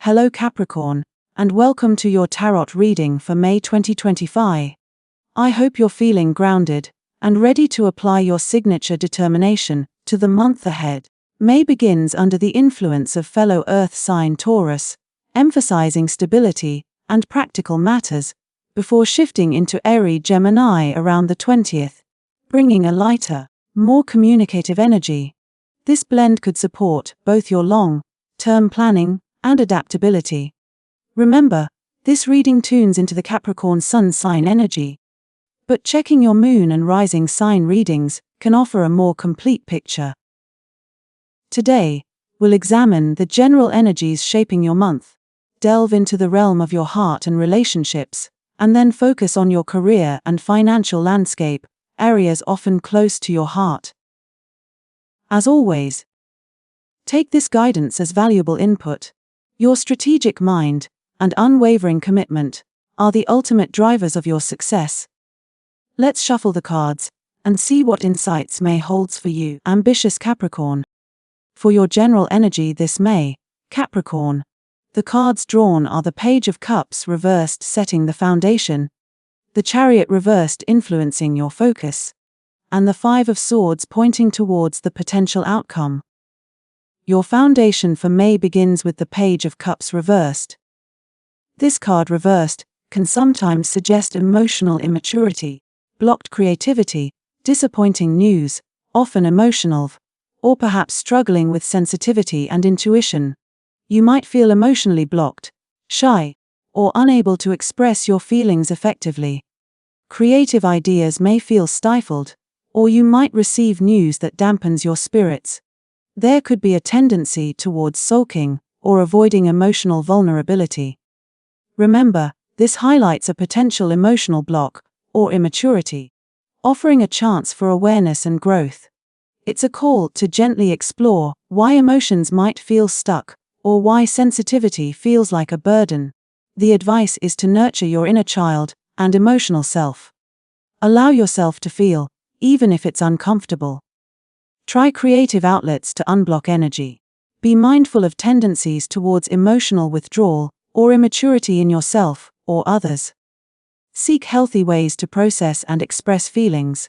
Hello Capricorn, and welcome to your tarot reading for May 2025. I hope you're feeling grounded and ready to apply your signature determination to the month ahead. May begins under the influence of fellow Earth sign Taurus, emphasizing stability and practical matters, before shifting into Aries Gemini around the 20th, bringing a lighter, more communicative energy. This blend could support both your long-term planning and adaptability. Remember, this reading tunes into the Capricorn Sun sign energy, but checking your moon and rising sign readings can offer a more complete picture. Today, we'll examine the general energies shaping your month, delve into the realm of your heart and relationships, and then focus on your career and financial landscape, areas often close to your heart. As always, take this guidance as valuable input. Your strategic mind and unwavering commitment are the ultimate drivers of your success. Let's shuffle the cards and see what insights May holds for you, ambitious Capricorn. For your general energy this May, Capricorn, the cards drawn are the Page of Cups reversed, setting the foundation, the Chariot reversed influencing your focus, and the Five of Swords pointing towards the potential outcome. Your foundation for May begins with the Page of Cups reversed. This card reversed can sometimes suggest emotional immaturity, blocked creativity, disappointing news, often emotional, or perhaps struggling with sensitivity and intuition. You might feel emotionally blocked, shy, or unable to express your feelings effectively. Creative ideas may feel stifled, or you might receive news that dampens your spirits. There could be a tendency towards sulking or avoiding emotional vulnerability. Remember, this highlights a potential emotional block or immaturity, offering a chance for awareness and growth. It's a call to gently explore why emotions might feel stuck or why sensitivity feels like a burden. The advice is to nurture your inner child and emotional self. Allow yourself to feel, even if it's uncomfortable. Try creative outlets to unblock energy. Be mindful of tendencies towards emotional withdrawal or immaturity in yourself or others. Seek healthy ways to process and express feelings.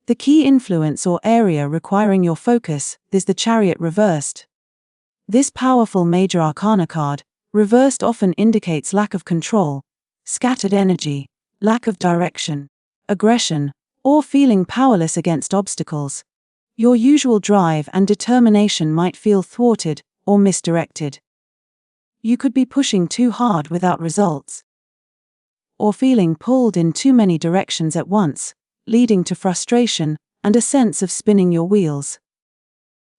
The key influence or area requiring your focus is the Chariot reversed. This powerful major arcana card, reversed, often indicates lack of control, scattered energy, lack of direction, aggression, or feeling powerless against obstacles. Your usual drive and determination might feel thwarted or misdirected. You could be pushing too hard without results, or feeling pulled in too many directions at once, leading to frustration and a sense of spinning your wheels.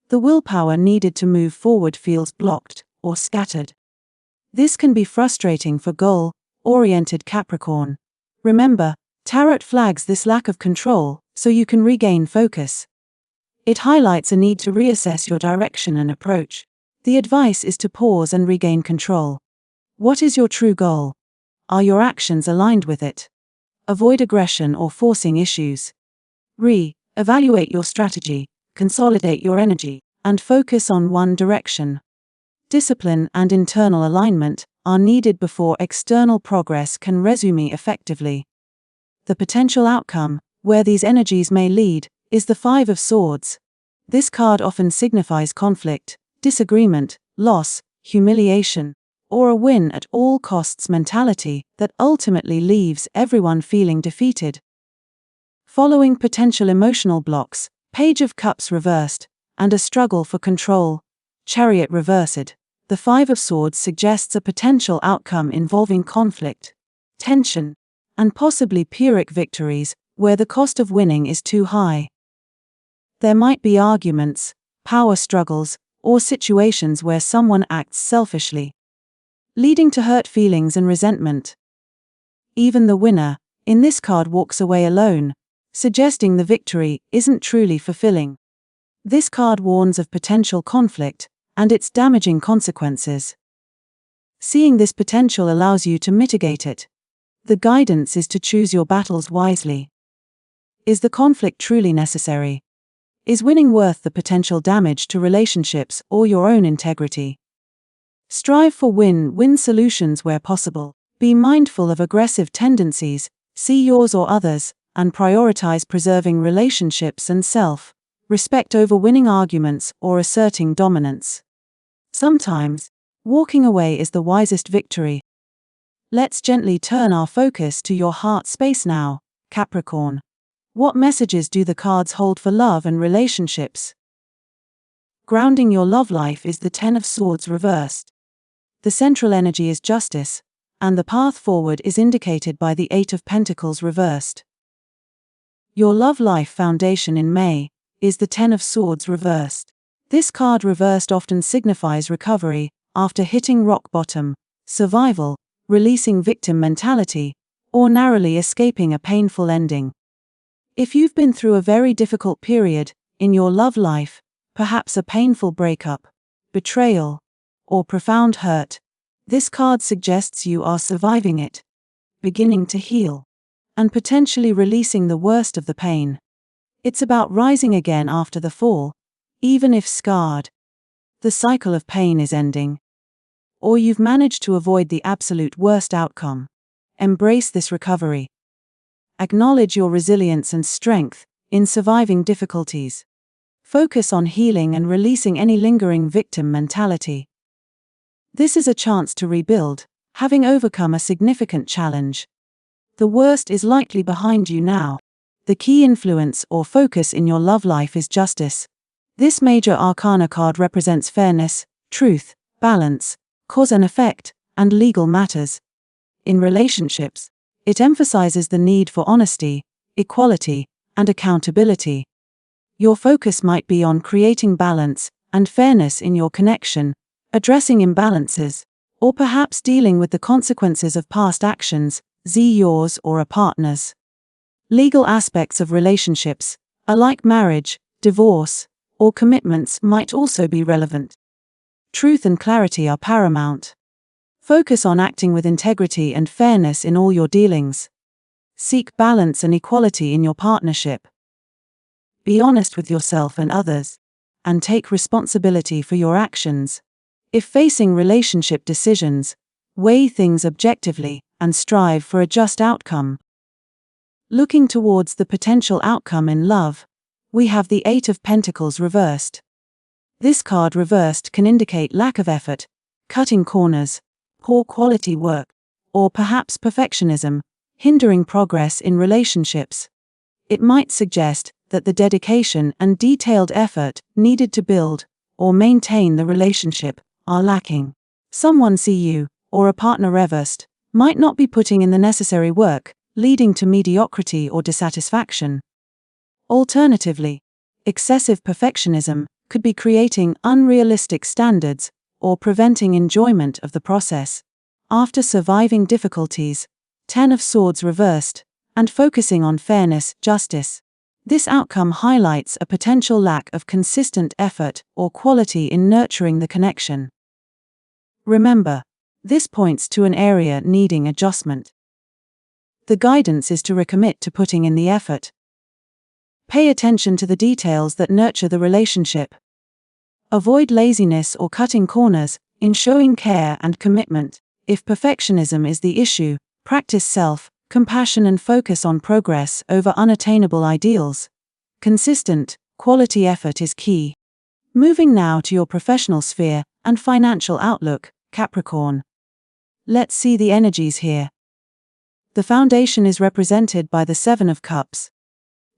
The willpower needed to move forward feels blocked or scattered. This can be frustrating for goal-oriented Capricorn. Remember, tarot flags this lack of control so you can regain focus. It highlights a need to reassess your direction and approach. The advice is to pause and regain control. What is your true goal? Are your actions aligned with it? Avoid aggression or forcing issues. Evaluate your strategy, consolidate your energy, and focus on one direction. Discipline and internal alignment are needed before external progress can resume effectively. The potential outcome, where these energies may lead, is the Five of Swords. This card often signifies conflict, disagreement, loss, humiliation, or a win at all costs mentality that ultimately leaves everyone feeling defeated. Following potential emotional blocks, Page of Cups reversed, and a struggle for control, Chariot reversed, the Five of Swords suggests a potential outcome involving conflict, tension, and possibly Pyrrhic victories, where the cost of winning is too high. There might be arguments, power struggles, or situations where someone acts selfishly, leading to hurt feelings and resentment. Even the winner, in this card, walks away alone, suggesting the victory isn't truly fulfilling. This card warns of potential conflict and its damaging consequences. Seeing this potential allows you to mitigate it. The guidance is to choose your battles wisely. Is the conflict truly necessary? Is winning worth the potential damage to relationships or your own integrity? Strive for win-win solutions where possible. Be mindful of aggressive tendencies, see yours or others, and prioritize preserving relationships and self-respect over winning arguments or asserting dominance. Sometimes, walking away is the wisest victory. Let's gently turn our focus to your heart space now, Capricorn. What messages do the cards hold for love and relationships? Grounding your love life is the Ten of Swords reversed. The central energy is justice, and the path forward is indicated by the Eight of Pentacles reversed. Your love life foundation in May is the Ten of Swords reversed. This card reversed often signifies recovery after hitting rock bottom, survival, releasing victim mentality, or narrowly escaping a painful ending. If you've been through a very difficult period in your love life, perhaps a painful breakup, betrayal, or profound hurt, this card suggests you are surviving it, beginning to heal, and potentially releasing the worst of the pain. It's about rising again after the fall, even if scarred. The cycle of pain is ending, or you've managed to avoid the absolute worst outcome. Embrace this recovery. Acknowledge your resilience and strength in surviving difficulties. Focus on healing and releasing any lingering victim mentality. This is a chance to rebuild, having overcome a significant challenge. The worst is likely behind you now. The key influence or focus in your love life is justice. This major arcana card represents fairness, truth, balance, cause and effect, and legal matters. In relationships, it emphasizes the need for honesty, equality, and accountability. Your focus might be on creating balance and fairness in your connection, addressing imbalances, or perhaps dealing with the consequences of past actions, yours or a partner's. Legal aspects of relationships, like marriage, divorce, or commitments, might also be relevant. Truth and clarity are paramount. Focus on acting with integrity and fairness in all your dealings. Seek balance and equality in your partnership. Be honest with yourself and others, and take responsibility for your actions. If facing relationship decisions, weigh things objectively and strive for a just outcome. Looking towards the potential outcome in love, we have the Eight of Pentacles reversed. This card reversed can indicate lack of effort, cutting corners, poor quality work, or perhaps perfectionism, hindering progress in relationships. It might suggest that the dedication and detailed effort needed to build or maintain the relationship are lacking. Someone see you, or a partner reversed, might not be putting in the necessary work, leading to mediocrity or dissatisfaction. Alternatively, excessive perfectionism could be creating unrealistic standards or preventing enjoyment of the process. After surviving difficulties, Ten of Swords reversed, and focusing on fairness, justice, this outcome highlights a potential lack of consistent effort or quality in nurturing the connection. Remember, this points to an area needing adjustment. The guidance is to recommit to putting in the effort. Pay attention to the details that nurture the relationship. Avoid laziness or cutting corners in showing care and commitment. If perfectionism is the issue, practice self-compassion and focus on progress over unattainable ideals. Consistent, quality effort is key. Moving now to your professional sphere and financial outlook, Capricorn. Let's see the energies here. The foundation is represented by the Seven of Cups.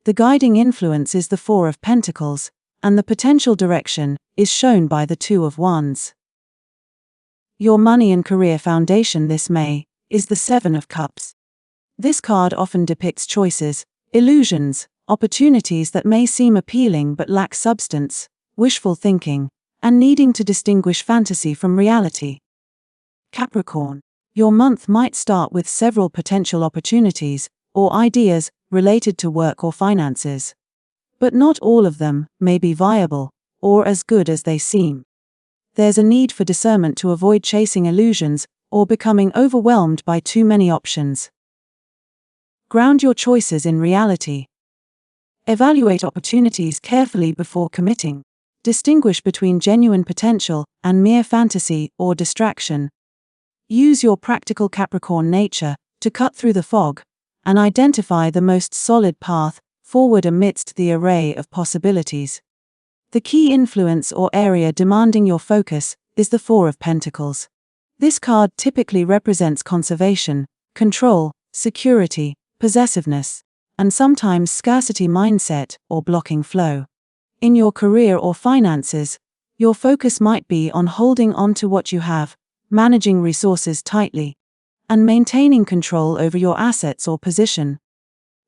The guiding influence is the Four of Pentacles, and the potential direction is shown by the Two of Wands. Your money and career foundation this May is the Seven of Cups. This card often depicts choices, illusions, opportunities that may seem appealing but lack substance, wishful thinking, and needing to distinguish fantasy from reality. Capricorn, your month might start with several potential opportunities or ideas related to work or finances. But not all of them may be viable or as good as they seem. There's a need for discernment to avoid chasing illusions or becoming overwhelmed by too many options. Ground your choices in reality. Evaluate opportunities carefully before committing. Distinguish between genuine potential and mere fantasy or distraction. Use your practical Capricorn nature to cut through the fog and identify the most solid path forward amidst the array of possibilities. The key influence or area demanding your focus is the Four of Pentacles. This card typically represents conservation, control, security, possessiveness, and sometimes scarcity mindset or blocking flow. In your career or finances, your focus might be on holding on to what you have, managing resources tightly, and maintaining control over your assets or position.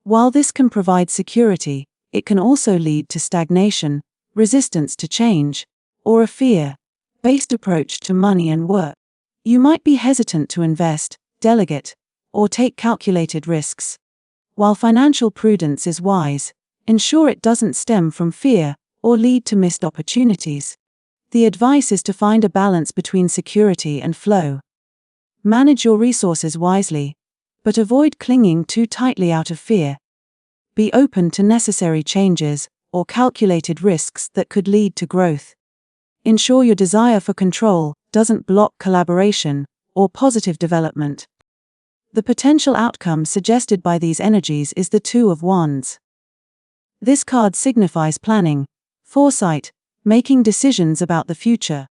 While this can provide security, it can also lead to stagnation, resistance to change, or a fear-based approach to money and work. You might be hesitant to invest, delegate, or take calculated risks. While financial prudence is wise, ensure it doesn't stem from fear or lead to missed opportunities. The advice is to find a balance between security and flow. Manage your resources wisely, but avoid clinging too tightly out of fear. Be open to necessary changes or calculated risks that could lead to growth. Ensure your desire for control doesn't block collaboration or positive development. The potential outcome suggested by these energies is the Two of Wands. This card signifies planning, foresight, making decisions about the future,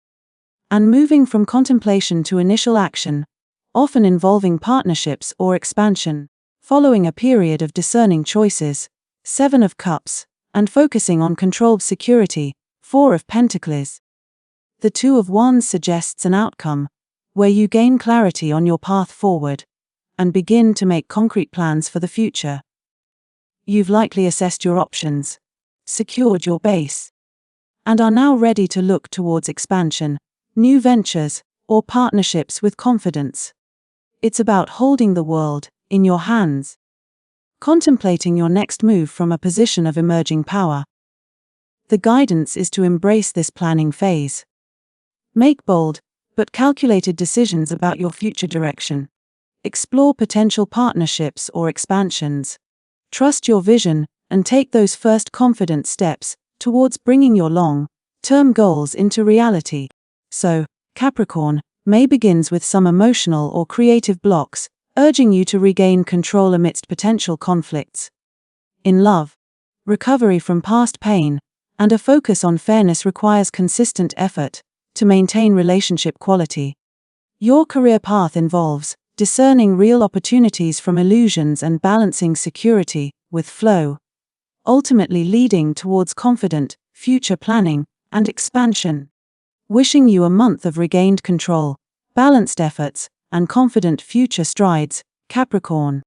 and moving from contemplation to initial action, often involving partnerships or expansion. Following a period of discerning choices, Seven of Cups, and focusing on controlled security, Four of Pentacles. The Two of Wands suggests an outcome where you gain clarity on your path forward and begin to make concrete plans for the future. You've likely assessed your options, secured your base, and are now ready to look towards expansion, new ventures, or partnerships with confidence. It's about holding the world in your hands, contemplating your next move from a position of emerging power. The guidance is to embrace this planning phase. Make bold, but calculated decisions about your future direction. Explore potential partnerships or expansions. Trust your vision and take those first confident steps towards bringing your long-term goals into reality. So, Capricorn, May begins with some emotional or creative blocks, urging you to regain control amidst potential conflicts. In love, recovery from past pain and a focus on fairness requires consistent effort to maintain relationship quality. Your career path involves discerning real opportunities from illusions and balancing security with flow, ultimately leading towards confident future planning and expansion. Wishing you a month of regained control, balanced efforts, and confident future strides, Capricorn.